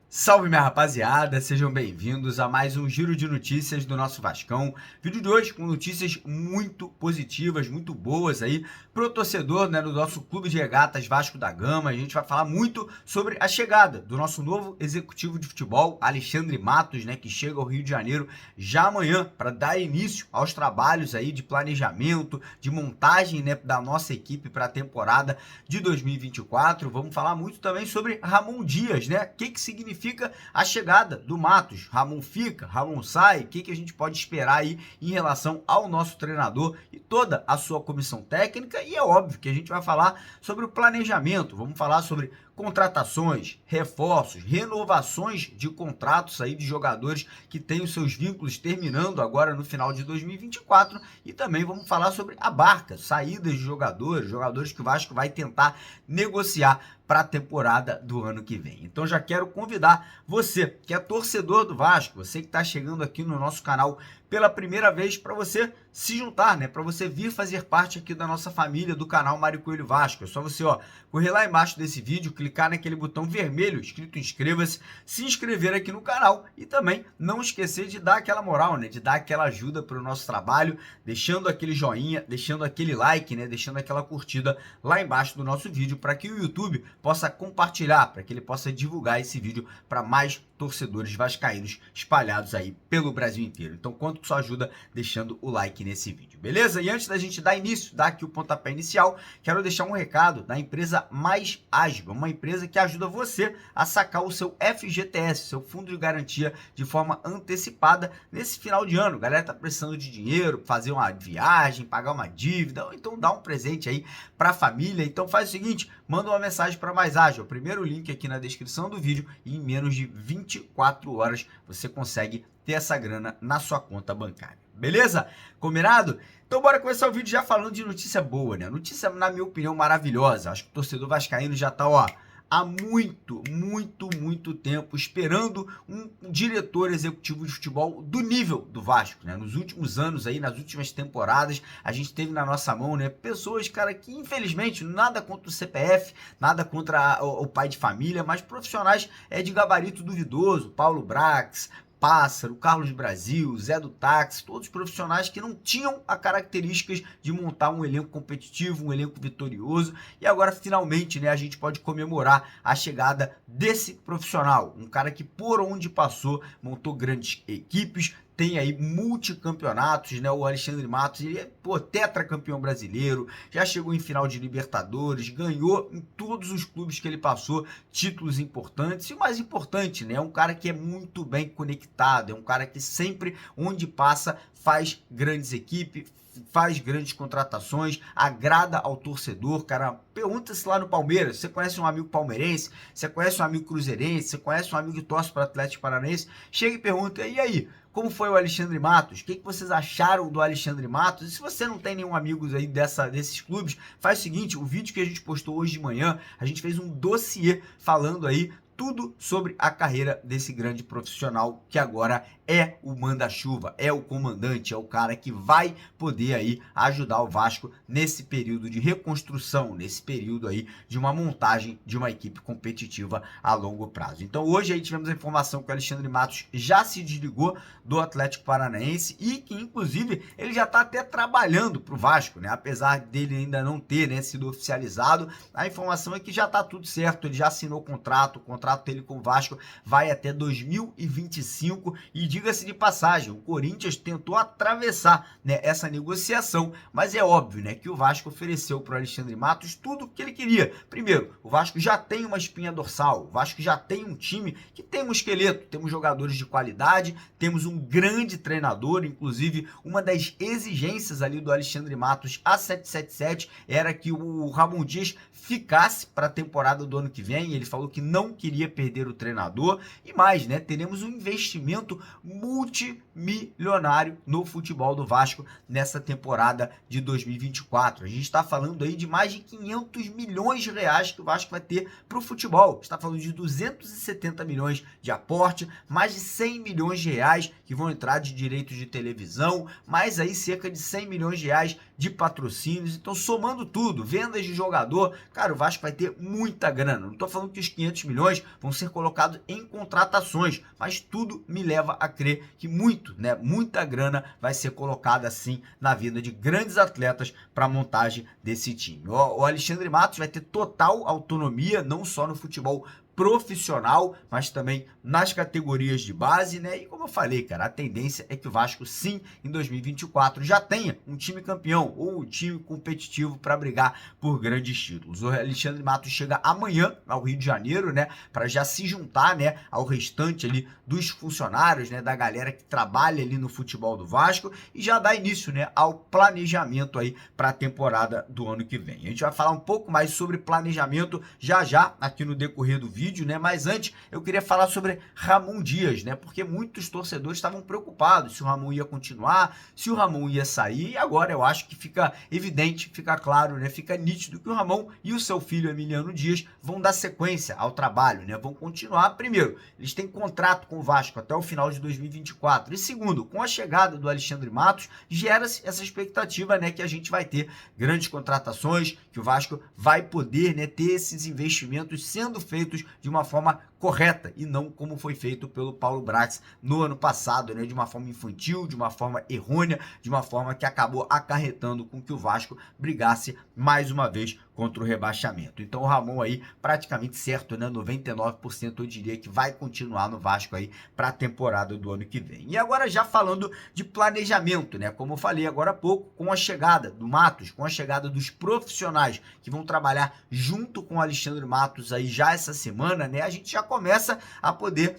Salve, minha rapaziada, sejam bem-vindos a mais um giro de notícias do nosso Vascão. Vídeo de hoje com notícias muito positivas, muito boas aí pro torcedor, né, do nosso clube de regatas Vasco da Gama. A gente vai falar muito sobre a chegada do nosso novo executivo de futebol, Alexandre Matos, né, que chega ao Rio de Janeiro já amanhã para dar início aos trabalhos aí de planejamento, de montagem, né, da nossa equipe para a temporada de 2024. Vamos falar muito também sobre Ramon Dias, né? O que significa a chegada do Matos. Ramon fica, Ramon sai, o que a gente pode esperar aí em relação ao nosso treinador e toda a sua comissão técnica. E é óbvio que a gente vai falar sobre o planejamento, vamos falar sobre contratações, reforços, renovações de contratos aí de jogadores que têm os seus vínculos terminando agora no final de 2024 e também vamos falar sobre a barca, saídas de jogadores que o Vasco vai tentar negociar para a temporada do ano que vem. Então já quero convidar você que é torcedor do Vasco, você que está chegando aqui no nosso canal pela primeira vez, para você se juntar, né? Para você vir fazer parte aqui da nossa família do canal Mário Coelho Vasco. É só você, correr lá embaixo desse vídeo, clicar naquele botão vermelho escrito inscreva-se, se inscrever aqui no canal e também não esquecer de dar aquela moral, né? De dar aquela ajuda para o nosso trabalho, deixando aquele joinha, deixando aquele like, né? Deixando aquela curtida lá embaixo do nosso vídeo para que o YouTube possa compartilhar, para que ele possa divulgar esse vídeo para mais torcedores vascaínos espalhados aí pelo Brasil inteiro. Então, conto com sua ajuda deixando o like nesse vídeo, beleza? E antes da gente dar início, dar aqui o pontapé inicial, quero deixar um recado da empresa Mais Ágil, uma empresa que ajuda você a sacar o seu FGTS, seu fundo de garantia, de forma antecipada nesse final de ano. A galera tá precisando de dinheiro, fazer uma viagem, pagar uma dívida, ou então dar um presente aí para a família. Então faz o seguinte, manda uma mensagem para Mais Ágil, o primeiro link aqui na descrição do vídeo, e em menos de 24 horas você consegue ter essa grana na sua conta bancária. Beleza? Combinado? Então bora começar o vídeo já falando de notícia boa, né? Notícia, na minha opinião, maravilhosa. Acho que o torcedor vascaíno já tá, há muito tempo esperando um diretor executivo de futebol do nível do Vasco, né? Nos últimos anos aí, nas últimas temporadas, a gente teve na nossa mão, né, pessoas, cara, que infelizmente nada contra o CPF, nada contra o pai de família, mas profissionais de gabarito duvidoso, Paulo Brax, Pássaro, Carlos Brasil, Zé do Táxi, todos profissionais que não tinham as características de montar um elenco competitivo, um elenco vitorioso, e agora finalmente, né, a gente pode comemorar a chegada desse profissional, um cara que por onde passou montou grandes equipes, tem aí multicampeonatos, né? O Alexandre Matos, ele é, tetracampeão brasileiro, já chegou em final de Libertadores, ganhou em todos os clubes que ele passou títulos importantes, e o mais importante, né? É um cara que é muito bem conectado, é um cara que sempre, onde passa, faz grandes equipes, faz grandes contratações, agrada ao torcedor, cara. Pergunta-se lá no Palmeiras, você conhece um amigo palmeirense, você conhece um amigo cruzeirense, você conhece um amigo que torce para o Atlético Paranaense, chega e pergunta, e aí, como foi o Alexandre Matos? O que vocês acharam do Alexandre Matos? E se você não tem nenhum amigo aí desses clubes, faz o seguinte, o vídeo que a gente postou hoje de manhã, a gente fez um dossiê falando aí tudo sobre a carreira desse grande profissional que agora é o manda-chuva, é o comandante, é o cara que vai poder aí ajudar o Vasco nesse período de reconstrução, nesse período aí de uma montagem de uma equipe competitiva a longo prazo. Então hoje aí tivemos a informação que o Alexandre Matos já se desligou do Atlético Paranaense e que inclusive ele já está até trabalhando para o Vasco, né? Apesar dele ainda não ter, né, sido oficializado, a informação é que já está tudo certo, ele já assinou o contrato dele com o Vasco vai até 2025 e diga-se de passagem, o Corinthians tentou atravessar, né, essa negociação, mas é óbvio, né, que o Vasco ofereceu para o Alexandre Matos tudo o que ele queria. Primeiro, o Vasco já tem uma espinha dorsal, o Vasco já tem um time que tem um esqueleto, temos jogadores de qualidade, temos um grande treinador, inclusive uma das exigências ali do Alexandre Matos a 777 era que o Ramon Dias ficasse para a temporada do ano que vem. Ele falou que não queria perder o treinador e mais, né? Teremos um investimento multimilionário no futebol do Vasco nessa temporada de 2024. A gente está falando aí de mais de 500 milhões de reais que o Vasco vai ter para o futebol. Está falando de 270 milhões de aporte, mais de 100 milhões de reais que vão entrar de direitos de televisão, mais aí cerca de 100 milhões de reais de patrocínios. Então, somando tudo, vendas de jogador, cara, o Vasco vai ter muita grana. Não estou falando que os 500 milhões vão ser colocados em contratações, mas tudo me leva a crer que muita grana vai ser colocada assim na vida de grandes atletas para a montagem desse time. O Alexandre Matos vai ter total autonomia, não só no futebol profissional, mas também nas categorias de base, né? E como eu falei, cara, a tendência é que o Vasco, sim, em 2024 já tenha um time campeão ou um time competitivo para brigar por grandes títulos. O Alexandre Matos chega amanhã ao Rio de Janeiro, né, para já se juntar, né, ao restante ali dos funcionários, né, da galera que trabalha ali no futebol do Vasco e já dá início, né, ao planejamento aí para a temporada do ano que vem. A gente vai falar um pouco mais sobre planejamento já aqui no decorrer do vídeo, né? Mas antes eu queria falar sobre Ramon Dias, né? Porque muitos torcedores estavam preocupados se o Ramon ia continuar, se o Ramon ia sair, e agora eu acho que fica evidente, fica claro, né? Fica nítido que o Ramon e o seu filho Emiliano Dias vão dar sequência ao trabalho, né? Vão continuar. Primeiro, eles têm contrato com o Vasco até o final de 2024. E segundo, com a chegada do Alexandre Matos, gera-se essa expectativa, né, que a gente vai ter grandes contratações, que o Vasco vai poder, né, ter esses investimentos sendo feitos de uma forma correta e não como foi feito pelo Paulo Brax no ano passado, né, de uma forma infantil, de uma forma errônea, de uma forma que acabou acarretando com que o Vasco brigasse mais uma vez contra o rebaixamento. Então o Ramon aí praticamente certo, né, 99% eu diria que vai continuar no Vasco aí para a temporada do ano que vem. E agora já falando de planejamento, né, como eu falei agora há pouco, com a chegada do Matos, com a chegada dos profissionais que vão trabalhar junto com o Alexandre Matos aí já essa semana, né, a gente já começa a poder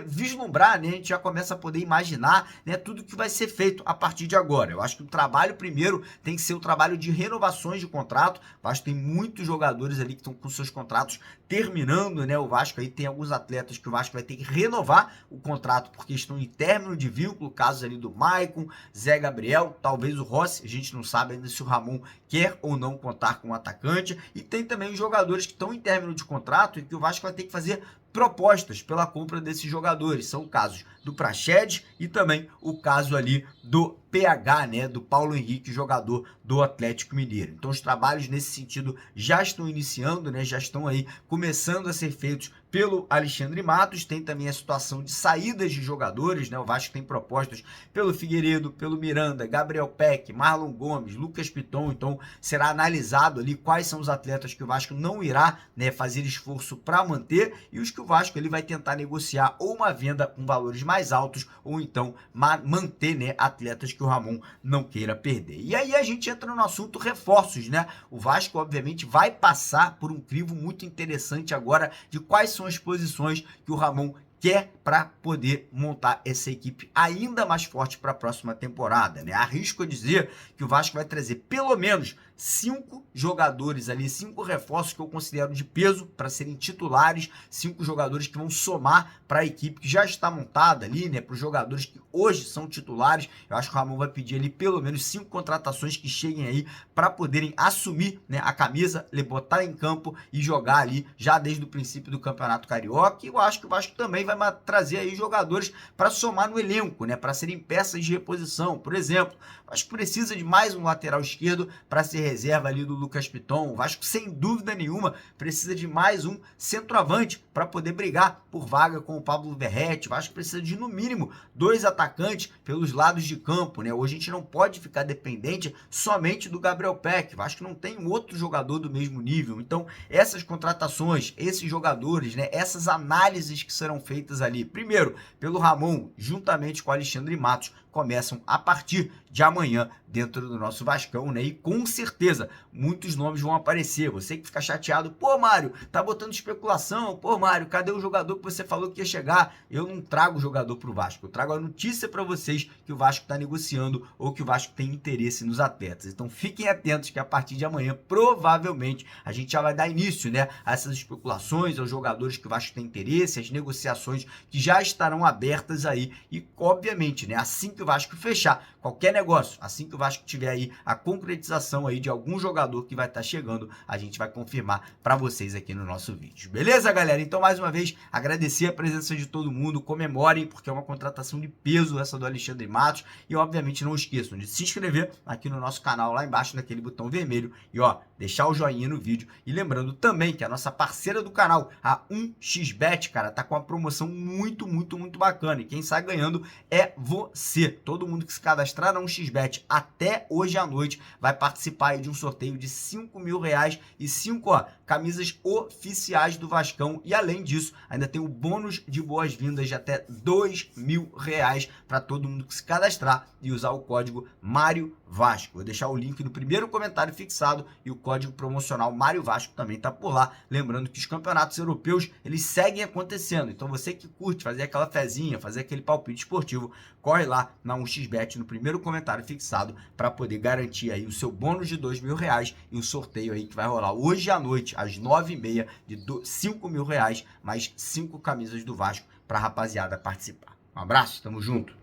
vislumbrar, né? A gente já começa a poder imaginar, né, tudo que vai ser feito a partir de agora. Eu acho que o trabalho primeiro tem que ser o trabalho de renovações de contrato. O Vasco tem muitos jogadores ali que estão com seus contratos terminando, né? O Vasco aí tem alguns atletas que o Vasco vai ter que renovar o contrato porque estão em término de vínculo, casos ali do Maicon, Zé Gabriel, talvez o Rossi, a gente não sabe ainda se o Ramon quer ou não contar com o atacante, e tem também os jogadores que estão em término de contrato e que o Vasco vai ter que fazer propostas pela compra desses jogadores. São casos do Praxedes e também o caso ali do PH, né, do Paulo Henrique, jogador do Atlético Mineiro. Então os trabalhos nesse sentido já estão iniciando, né, já estão aí começando a ser feitos pelo Alexandre Matos. Tem também a situação de saídas de jogadores, né, o Vasco tem propostas pelo Figueiredo, pelo Miranda, Gabriel Peck, Marlon Gomes, Lucas Piton. Então será analisado ali quais são os atletas que o Vasco não irá, né, fazer esforço para manter e os que o Vasco ele vai tentar negociar ou uma venda com valores mais altos ou então manter, né, atletas que o Ramon não queira perder. E aí a gente entra no assunto reforços, né? O Vasco obviamente vai passar por um crivo muito interessante agora de quais são as posições que o Ramon quer para poder montar essa equipe ainda mais forte para a próxima temporada, né? Arrisco a dizer que o Vasco vai trazer pelo menos 5 jogadores ali, 5 reforços que eu considero de peso para serem titulares, 5 jogadores que vão somar para a equipe que já está montada ali, né? Para os jogadores que hoje são titulares. Eu acho que o Ramon vai pedir ali pelo menos 5 contratações que cheguem aí para poderem assumir, né, a camisa, botar em campo e jogar ali já desde o princípio do Campeonato Carioca. E eu acho que o Vasco também vai trazer aí jogadores para somar no elenco, né, para serem peças de reposição. Por exemplo, o Vasco precisa de mais um lateral esquerdo para ser reserva ali do Lucas Piton. O Vasco, sem dúvida nenhuma, precisa de mais um centroavante para poder brigar por vaga com o Pablo Verrete. O Vasco precisa de, no mínimo, 2 atacantes pelos lados de campo, né? Hoje a gente não pode ficar dependente somente do Gabriel Peck. O Vasco não tem um outro jogador do mesmo nível. Então, essas contratações, esses jogadores, né, essas análises que serão feitas ali, primeiro, pelo Ramon, juntamente com o Alexandre Matos, começam a partir de amanhã dentro do nosso Vascão, né? E com certeza certeza, muitos nomes vão aparecer. Você que fica chateado, pô, Mário, tá botando especulação, pô, Mário, cadê o jogador que você falou que ia chegar? Eu não trago jogador pro Vasco, eu trago a notícia para vocês que o Vasco tá negociando ou que o Vasco tem interesse nos atletas. Então fiquem atentos que a partir de amanhã, provavelmente, a gente já vai dar início, né, a essas especulações, aos jogadores que o Vasco tem interesse, as negociações que já estarão abertas aí e, obviamente, né, assim que o Vasco fechar qualquer negócio, assim que o Vasco tiver aí a concretização aí de algum jogador que vai estar chegando, a gente vai confirmar para vocês aqui no nosso vídeo. Beleza, galera? Então, mais uma vez, agradecer a presença de todo mundo, comemorem, porque é uma contratação de peso essa do Alexandre Matos e, obviamente, não esqueçam de se inscrever aqui no nosso canal, lá embaixo naquele botão vermelho e, ó, deixar o joinha no vídeo. E lembrando também que a nossa parceira do canal, a 1xBet, cara, tá com uma promoção muito bacana e quem sai ganhando é você. Todo mundo que se cadastrar na 1xBet até hoje à noite vai participar aí de um sorteio de R$ 5.000 e 5, ó, camisas oficiais do Vascão. E além disso, ainda tem o bônus de boas-vindas de até R$ 2.000 para todo mundo que se cadastrar e usar o código Mário Vasco. Vou deixar o link no primeiro comentário fixado e o código promocional Mário Vasco também tá por lá. Lembrando que os campeonatos europeus, eles seguem acontecendo. Então você que curte fazer aquela fezinha, fazer aquele palpite esportivo, corre lá na 1xBet no primeiro comentário fixado para poder garantir aí o seu bônus de R$ 2.000 e o sorteio aí que vai rolar hoje à noite às 9h30 de R$ 5.000 mais 5 camisas do Vasco para a rapaziada participar. Um abraço, tamo junto.